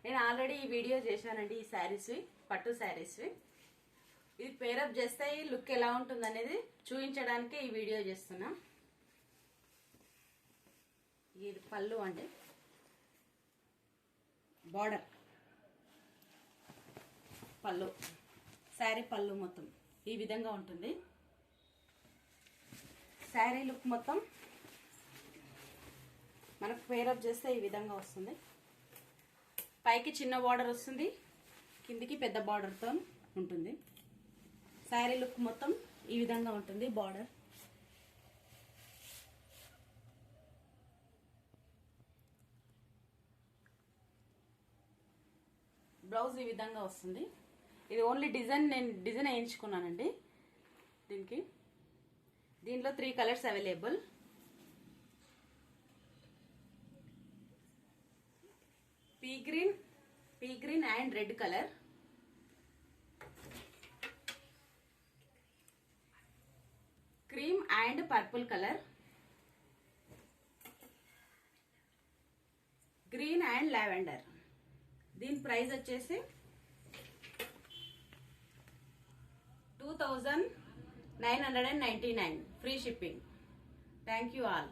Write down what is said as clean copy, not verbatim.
నేను ఆల్రెడీ ఈ వీడియో చేశానండి ఈ శారీస్ పట్టు శారీస్ ఇది పేరప్ చేస్తే ఈ లుక్ ఎలా ఉంటుంది అనేది చూపించడానికి ఈ వీడియో చేస్తున్నా ఇది పళ్ళు అండి బార్డర్ పళ్ళు శారీ పళ్ళు మొత్తం ఈ విధంగా ఉంటుంది శారీ లుక్ మొత్తం మనకు పేరప్ చేస్తే ఈ విధంగా వస్తుంది పైకి చిన్న బార్డర్ వస్తుంది కిందికి పెద్ద బార్డర్తో ఉంటుంది శారీ లుక్ మొత్తం ఈ విధంగా ఉంటుంది బార్డర్ బ్లౌజ్ ఈ విధంగా వస్తుంది ఇది ఓన్లీ డిజైన్ నేను డిజైన్ వేయించుకున్నానండి దీంట్లో 3 colours available P green and red colour cream and purple colour green and lavender దీని ప్రైస్ వచ్చేసి 2999 free shipping thank you all